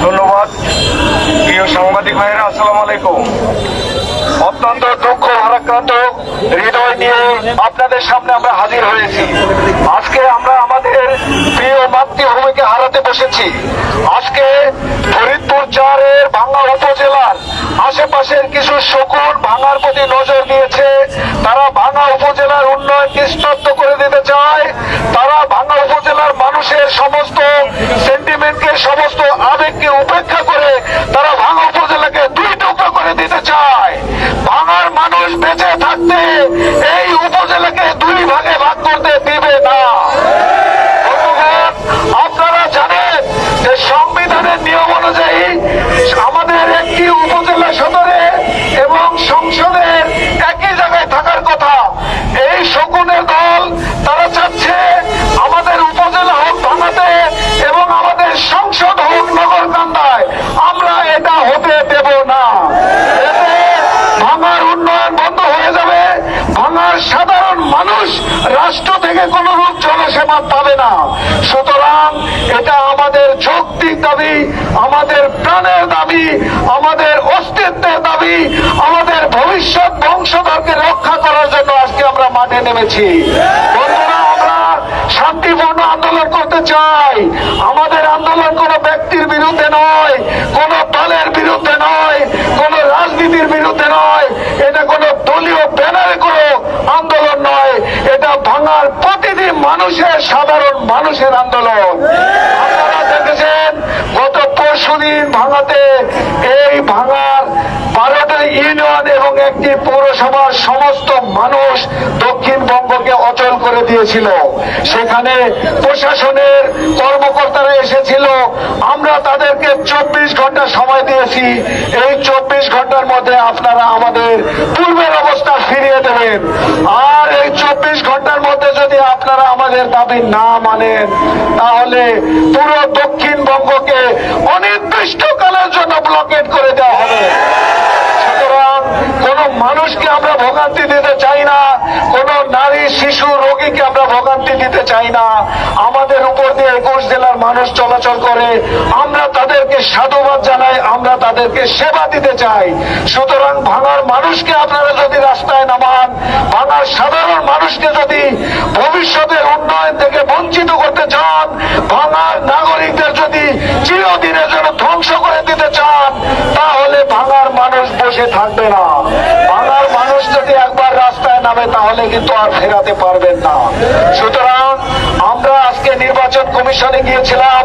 ধন্যবাদ প্রিয় সাংবাদিক ভাইয়েরা, আসসালামু আলাইকুম। অত্যন্ত দুঃখ ভারাক্রান্ত হৃদয় নিয়ে আপনাদের সামনে আমরা হাজির হয়েছি। আজকে আমরা আমাদের প্রিয় মাতৃভূমিকে হারাতে বসেছি। আজকে ফরিদপুর 4-এর ভাঙ্গা উপজেলার আশেপাশের কিছু শকুন ভাঙ্গার প্রতি নজর দিয়েছে। তারা ভাঙ্গা উপজেলার উন্নয়নকে স্তব্ধ করে দিতে চায়। তারা ভাঙ্গা উপজেলার মানুষের সমস্ত সেন্টিমেন্টকে, সমস্ত আবেগকে উপেক্ষা করে তারা ভাঙ্গা উপজেলাকে 2 টুকরো করে দিতে চায়। ভাঙ্গার মানুষ বেঁচে থাকতে এই উপজেলাকে 2 ভাগে ভাগ করতে দিবে না। আপনারা জানেন যে সংবিধানের নিয়ম অনুযায়ী আমাদের একটি উপজেলা সদরে এবং সংসদের একই জায়গায় থাকার কথা। এই শকুনের দল তারা চাচ্ছে আমাদের উপজেলা হোক ভাঙাতে এবং আমাদের সংসদ হোক নগরকান্দায়। আমরা এটা হতে দেব না। এতে ভাঙার উন্নয়ন বন্ধ হয়ে যাবে। ভাঙার সাধারণ মানুষ রাষ্ট্র থেকে কোন রূপ জনসেবা পাবে না। সুতরাং এটা আমাদের যৌক্তিক দাবি, আমাদের প্রাণের দাবি, আমাদের অস্তিত্বের দাবি, আমাদের ভবিষ্যৎ বংশধরকে রক্ষা করার জন্য আজকে আমরা মাঠে নেমেছি। বন্ধুরা, আমরা শান্তিপূর্ণ আন্দোলন করতে চাই। আমাদের আন্দোলন কোন ব্যক্তির বিরুদ্ধে নয়, কোন দলের বিরুদ্ধে নয়, কোন রাজনীতির বিরুদ্ধে নয়। এটা কোন দলীয় ব্যানারে কোনো আন্দোলন নয়। এটা ভাঙার প্রতিটি মানুষের, সাধারণ মানুষের আন্দোলন। আপনারা দেখেছেন গত পরশুদিন ভাঙাতে এই ভাঙার 12টা ইউনিয়ন এবং একটি পৌরসভার সমস্ত মানুষ দক্ষিণবঙ্গকে অচল করে দিয়েছিল। সেখানে প্রশাসনের কর্মকর্তারা এসেছিল। আমরা তাদেরকে 24 ঘন্টা সময় দিয়েছি। এই 24 ঘন্টার মধ্যে আপনারা আমাদের পূর্বের অবস্থা ফিরিয়ে দেবেন। আর এই 24 ঘন্টার মধ্যে যদি আপনারা আমাদের দাবি না মানেন, তাহলে পুরো দক্ষিণবঙ্গকে অনির্দিষ্টকালের জন্য ব্লকেট করে দেওয়া হবে। সুতরাং কোন মানুষকে আমরা ভোগান্তি দিতে চাই না, কোন নারী, শিশু, রোগীকে আমরা ভোগান্তি দিতে চাই না। আমাদের উপর দিয়ে 21 জেলার মানুষ চলাচল করে। আমরা তাদেরকে সাধুবাদ জানাই, আমরা তাদেরকে সেবা দিতে চাই। সুতরাং ভাঙার মানুষকে আপনারা যদি রাস্তায় নামান, ভাঙার সাধারণ মানুষকে যদি ভবিষ্যতের উন্নয়ন থেকে বঞ্চিত করতে চান, ভাঙার নাগরিকদের যদি চিরদিনের জন্য ধ্বংস করে দিতে চান, তাহলে ভাঙার মানুষ বসে থাকবে না। ভাঙার মানুষ যদি একবার রাস্তায় নামে তাহলে কিন্তু আর ফেরাতে পারবেন না। সুতরাং আমরা আজকে নির্বাচন কমিশনে গিয়েছিলাম।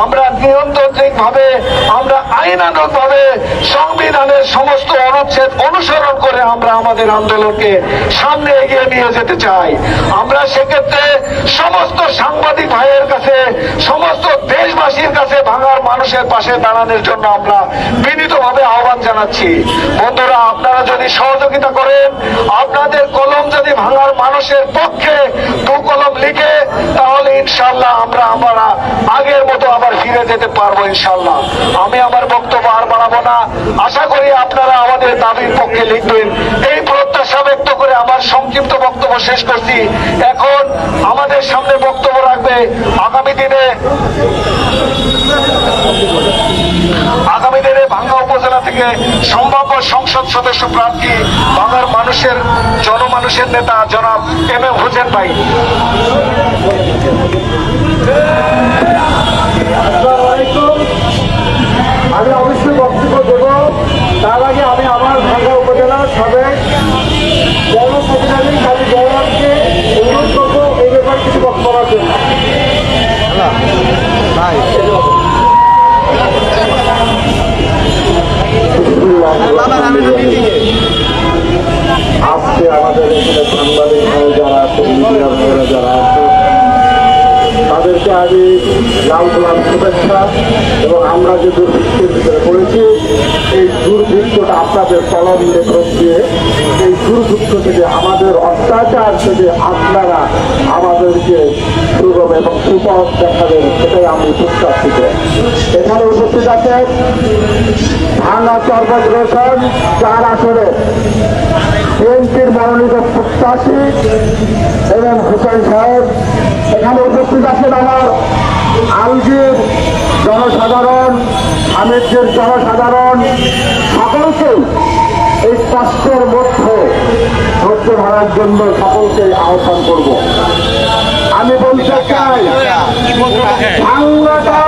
আমরা নিয়ন্ত্রণিক ভাবে, আমরা আইনানুগ ভাবে সংবিধানের সমস্ত অনুচ্ছেদ অনুসরণ করে আমরা আমাদের আন্দোলনকে সামনে এগিয়ে নিয়ে যেতে চাই। আমরা সেক্ষেত্রে সমস্ত সাংবাদিক ভাইয়ের কাছে, সমস্ত দেশবাসীর কাছে ভাঙার মানুষের পাশে দাঁড়ানোর জন্য আমরা বিনীতভাবে আহ্বান জানাচ্ছি। বন্ধুরা, আপনারা যদি সহযোগিতা করেন, আপনাদের কলম যদি ভাঙার মানুষের পক্ষে 2 কলম লিখে, তাহলে ইনশাল্লাহ আমরা আগের মতো আবার ফিরে যেতে পারবো ইনশাল্লাহ। আমি আমার বক্তব্য আর বাড়াবো না। আশা করি আপনারা আমাদের দাবির পক্ষে লিখবেন। এই প্রত্যাশা ব্যক্ত করে আমার সংক্ষিপ্ত বক্তব্য শেষ করছি। এখন আমাদের সামনে বক্তব্য রাখবে আগামী দিনে ভাঙ্গা উপজেলা থেকে সম্ভাব্য সংসদ সদস্য প্রার্থী, ভাঙ্গার মানুষের, জনমানুষের নেতা জনাব এম এ হোসেন ভাই। আমি অবশ্যই বক্তব্য দেব। তার আগে আমি আমার ভাঙ্গা উপজেলার সাবেক জনপ্রতিনিধি কাজী জয়রামকে অনুরোধ করবো এই ব্যাপারে কিছু বক্তব্য করার জন্য। আজকে আমাদের এখানে সাংবাদিক যারা আছে, মিডিয়ার ভাইয়েরা যারা আছে, তাদেরকে আগে লাল গোলাপ শুভেচ্ছা। এবং আমরা যে দুর্ভিক্ষের ভিতরে পড়েছি, এই দুর্ভিক্ষটা আপনাদের কলম লেখন দিয়ে এই দুর্ভিক্ষ থেকে, আমাদের অত্যাচার থেকে আপনারা আমাদেরকে সুগম এবং সুপথ দেখাবেন, সেটাই আমি প্রত্যাশিত। এখানে উপস্থিত আছেন ভাঙ্গা চরবত রোশন 4 আসনে বিএনপির মনোনীত প্রত্যাশী এবং হোসেন সাহেব। এখানে উপস্থিত আছেন আমার আলগীর জনসাধারণ, হামিদের জনসাধারণ সকলকে এই কষ্টের মধ্যে ধৈর্য ধরার জন্য সকলকে আহ্বান করব। আমি বলতে চাই ভাঙাটা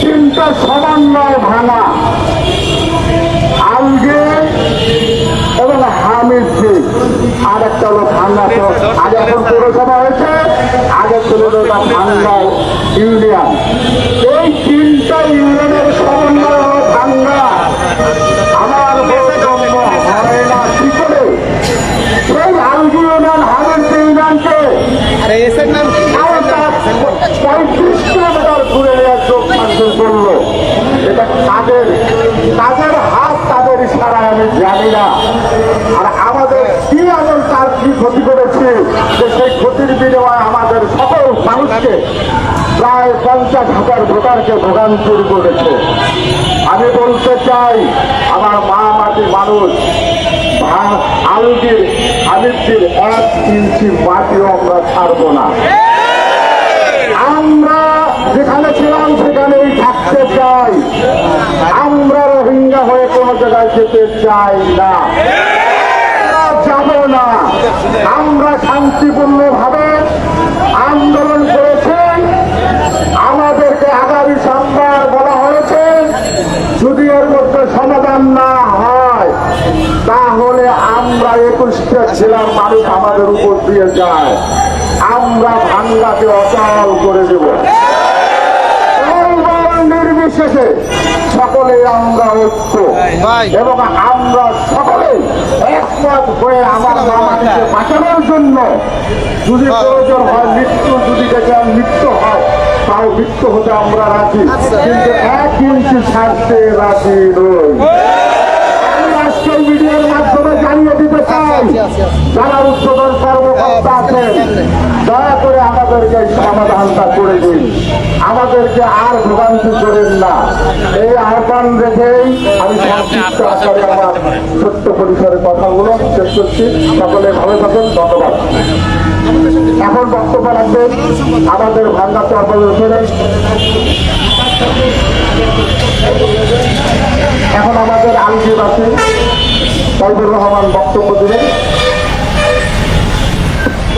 তিনটা সমন্বয় ভাঙা, আলগে এবং হামিদ জি, আর একটা হলো ভাঙ্গা। আগে এখন পৌরসভা হয়েছে, আগে ছিল ওটা ভাঙ্গা ইউনিয়ন। এই তিনটা ইউনিয়নের সমন্বয় হলো ভাঙ্গা। আমার বৈষম্য হয় না কি করে? সেই আলগি ইউনিয়ন হামিদ ইউনিয়নকে 35 কিলোমিটার দূরে যোগ করলো। এটা তাদের হাত, তাদের ইশারায় আমি জানি না। আর আমাদের কি এমন তার কি ক্ষতি করেছে যে সেই ক্ষতির বিনিময়ে আমাদের সকল মানুষকে প্রায় 50,000 ভোটারকে ভোগান্তির করেছে। আমি বলতে চাই আমার মা মাটির মানুষ, আলগীর হামিদজির 1 ইঞ্চি মাটিও আমরা ছাড়বো না। আমরা যেখানে ছিলাম সেখানেই থাকতে চাই। আমরা রোহিঙ্গা হয়ে কোন জায়গায় যেতে চাই না, যাব না। আমরা শান্তিপূর্ণ ভাবে আন্দোলন করেছি। আমাদেরকে আগামী সোমবার বলা হয়েছে যদি এর মধ্যে সমাধান না হয় তাহলে আমরা 21টা জেলার মানুষ আমাদের উপর দিয়ে যায়, আমরা ভাঙ্গাকে অচল করে দেব। নির্বিশেষে সকলে আমরা ঐক্য এবং আমরা সকলে একমত হয়ে আমার মামাকে বাঁচানোর জন্য যদি প্রয়োজন হয় মৃত্যু, যদি দেখে মৃত্যু হয় তাও মৃত্যু হতে আমরা রাজি, কিন্তু 1 ইঞ্চি ছাড়তে রাজি নই। আজকের মিডিয়ার মাধ্যমে জানিয়ে দিতে চাই যারা উচ্চতর কর্মকর্তা আছেন, দয়া করে আমাদেরকে সমাধানটা করে দিন, আমাদেরকে আর ভোগান্তি করেন না। এই আহ্বান রেখেই আমি সংক্ষিপ্ত আকারে আমার ছোট্ট পরিসরের কথাগুলো শেষ করছি। সকলে ভালো থাকেন, ধন্যবাদ। এখন বক্তব্য রাখবেন আমাদের ভাঙ্গা চর্পের। এখন আমাদের আলগীবাসী সাইদুর রহমান বক্তব্য দিলেন।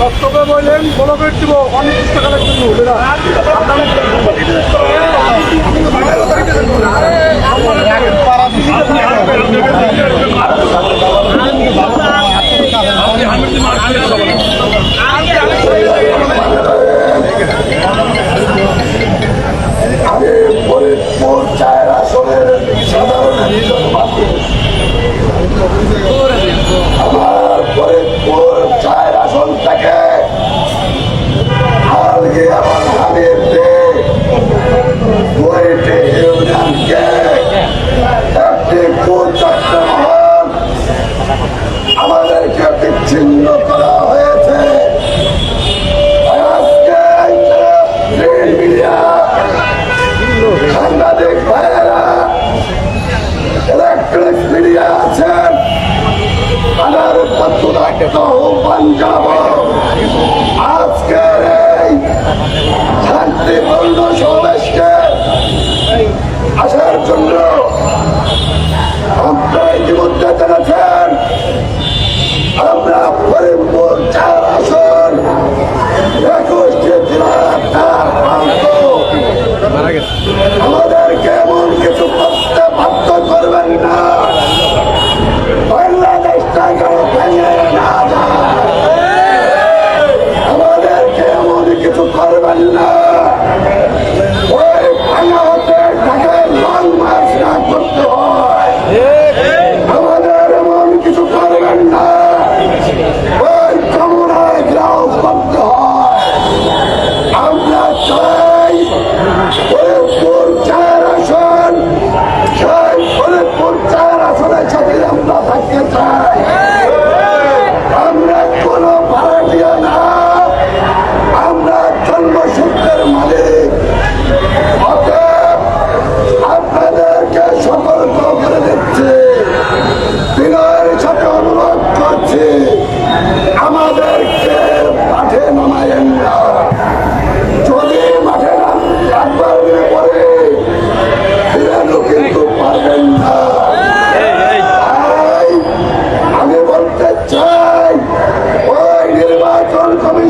বক্তব্য বললেন বলবের দিব অনির্দিষ্টকালের জন্য আমি ফরিদপুর 4 আসনের সাধারণ নির্বাচী। আমার ফরিদপুর 4 আসন থেকে আলগে এবং হামিদকে 2টি ইউনিয়নকে একটি গোল চারটে মহল আমাদেরকে বিচ্ছিন্ন করা হয়েছে।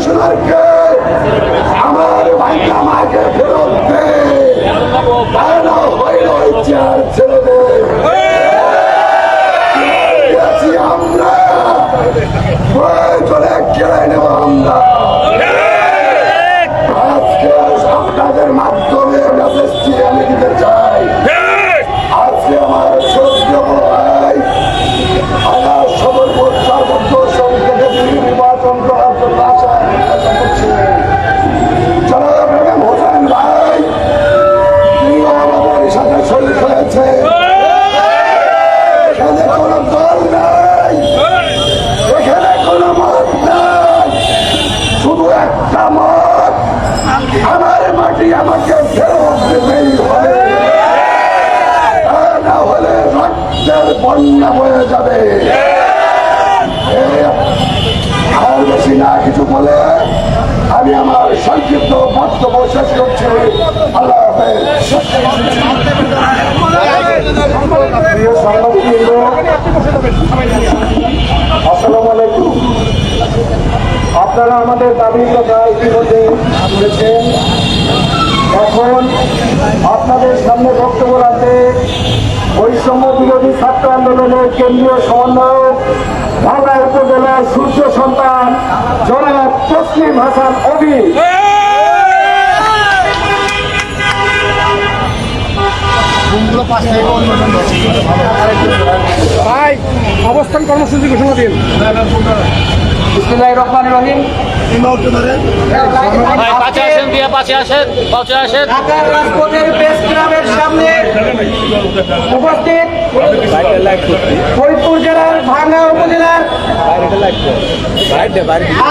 কমিশনারকে আমার ভাইটা মাকে ফেরত দে, তা না হইল চেয়ার ছেড়ে দে। আমরা প্রয়োজনে কেড়ে নেব আমরা। আজকে আপনাদের মাধ্যমে মেসেজটি আমি দিতে চাই। আজকে আমার সত্য ভাই আমার সদরপুর সর্বোচ্চ সংসদে নির্বাচন করার জন্য আশা করছিলেন জনাব বেগম হোসেন ভাই, তিনিও আমাদের সাথে শরীর হয়েছে। এখানে কোনো দল নাই, এখানে কোনো মত নাই, শুধু একটা মত, আমার মাটি আমাকে ফেরত দিতেই হবে, তা না হলে রক্তের বন্যা বয়ে যাবে। আর বেশি না কিছু বলে আমি আমার সংক্ষিপ্ত বক্তব্য শেষ করছি। আল্লাহ হাফেজ। প্রিয় সাংবাদিকবৃন্দ, আসসালামু আলাইকুম। আপনারা আমাদের দাবির কথা ইতিমধ্যে শুনেছেন। এখন আপনাদের সামনে বক্তব্য রাখতে বৈষম্য বিরোধী ছাত্র আন্দোলনের কেন্দ্রীয় সমন্বয়ক, ভাঙ্গা উপজেলার সূর্য সন্তান জনাব তসলিম হাসান অভি। ভাই অবস্থান কর্মসূচি ঘোষণা দিন। বিসমিল্লাহির রহমানির রহিম। ঢাকার রাজপথের প্রেস ক্লাবের সামনে উপস্থিত ফরিদপুর জেলার ভাঙ্গা উপজেলার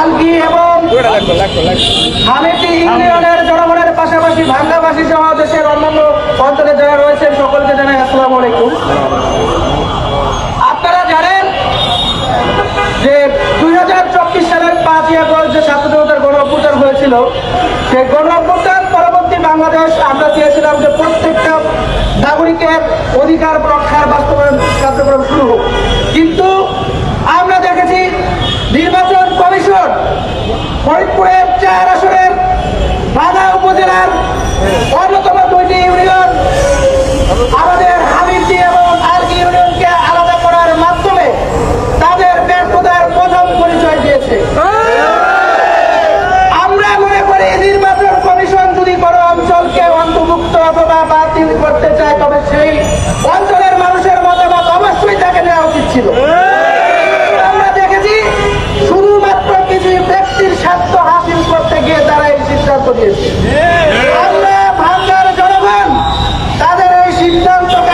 আলগি এবং হামিদি ইউনিয়নের জনগণের পাশাপাশি ভাঙ্গাবাসী সহ দেশের অন্যান্য অঞ্চলে যারা রয়েছেন সকলকে জানাই আসসালামু আলাইকুম। আপনারা জানেন যে 2024 সালের 5ই আগস্ট যে ছাত্র জনতার গণ অভ্যুত্থান হয়েছিল, সেই গণ অভ্যুত্থান পরবর্তী বাংলাদেশ আমরা চেয়েছিলাম যে প্রত্যেকটা নাগরিকের অধিকার রক্ষার বাস্তবায়ন কার্যক্রম শুরু হোক। কিন্তু আমরা দেখেছি নির্বাচন কমিশন ফরিদপুরের 4 আসনের ভাঙ্গা উপজেলার অন্যতম 2টি ইউনিয়ন আমাদের হামিদি এবং আলগি ইউনিয়নকে আলাদা করার মাধ্যমে তাদের ব্যর্থতার প্রথম পরিচয় দিয়েছে। আমরা মনে করি নির্বাচন কমিশন যদি কোনো অঞ্চলকে অন্তর্ভুক্ত অথবা বাতিল করতে চায়, তবে সেই অঞ্চলের মানুষের মতামত অবশ্যই তাকে নেওয়া উচিত ছিল। আমরা দেখেছি শুধুমাত্র কিছু ব্যক্তির স্বার্থ হাসিল করতে গিয়ে তারা এই সিদ্ধান্ত নিয়েছে। আমরা ভাঙ্গার জনগণ তাদের এই সিদ্ধান্তকে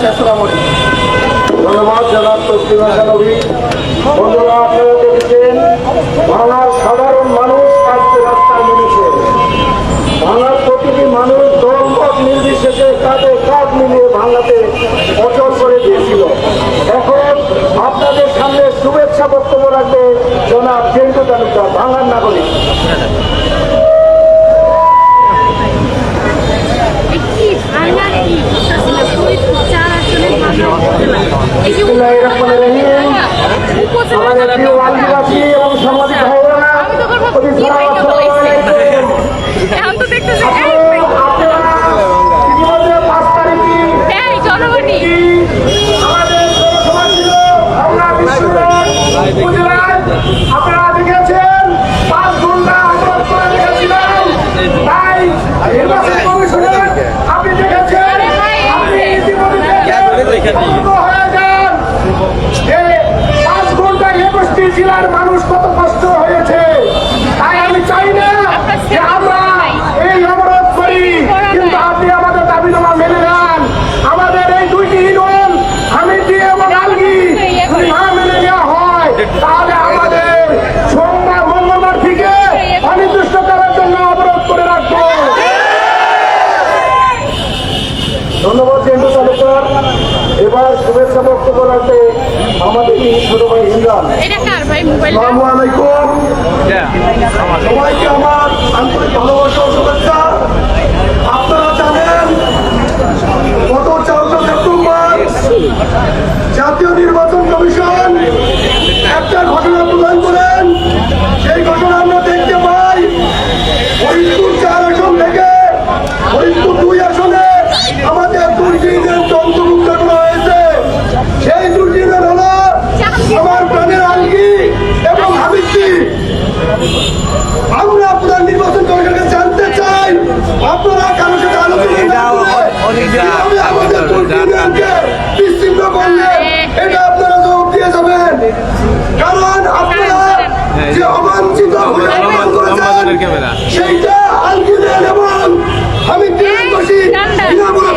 যাচ্ছি। আসসালামু আলাইকুম। ধন্যবাদ জনাব তসলিমা নবী। বন্ধুরা, আপনারা দেখেছেন বাংলার সাধারণ মানুষ আজকে রাস্তায় নেমেছে। বাংলার প্রতিটি মানুষ দলমত নির্বিশেষে কাঁধে কাঁধ মিলিয়ে বাংলাতে অচল করে দিয়েছিল। এখন আপনাদের সামনে শুভেচ্ছা বক্তব্য রাখবে জনাব জেন্টু তালুকদার, বাংলার নাগরিক। আমাদের প্রিয় আদিবাসী এবং সামাজিক ভাইয়েরা, এখন তো দেখতেছি আপনারা ইতিমধ্যে 5 তারিখে জনগণই আমাদের জনসভা ছিল হাওড়া বিশ্বরোড উপজেলায়। আপনারা দেখেছেন 5 ঘন্টা অবরোধ করে রেখেছিলাম। তাই নির্বাচন কমিশনের আপনি দেখেছেন, আপনি ইতিমধ্যে অবগত হয়ে যান যে 5 ঘন্টায় 21টি জেলার মানুষ কত কষ্ট হয়েছে। তাই আমি চাই না যে আমরা এই অবরোধ করি, কিন্তু আপনি আমাদের দাবিনামা মেনে নেন। আমাদের এই 2টি ইউনিয়ন হামিদি এবং আলগি যদি না মেনে নেওয়া হয়, তাহলে আমাদের সোমবার মঙ্গলবার থেকে অনির্দিষ্টকালের জন্য অবরোধ করে রাখবো। ধন্যবাদ জেন্টু তালুকদার। এবার শুভেচ্ছা বক্তব্য রাখবে আমাদের ছোট ভাই ইমরান। এটা কার ভাই মোবাইল আসসালামু আলাইকুম। সবাইকে আমার আন্তরিক ভালোবাসা ও শুভেচ্ছা। আপনারা জানেন গত 4 সেপ্টেম্বর জাতীয় নির্বাচন কমিশন একটা ঘটনা প্রদান করেন। সেই ঘটনা আমরা দেখতে পাই ফরিদপুর 4 আসন থেকে ফরিদপুর 2 আসনে আমাদের 2টি ইউনিয়নকে অন্তর্ভুক্ত করা হয়েছে। সেই 2টি ইউনিয়ন হলো আমার প্রাণের আলগি এবং হামিদি। আমরা আপনার নির্বাচন কমিশনকে জানতে চাই, আপনারা কারোর সাথে আলোচনা না করে কিভাবে আমাদের 2টি ইউনিয়নকে বিচ্ছিন্ন করলেন, এটা আপনারা জবাব দিয়ে যাবেন। কারণ আপনারা যে অবাঞ্ছিত ভূমিকা করেছেন সেইটা আলগি এবং হামিদি বিনামূল্যে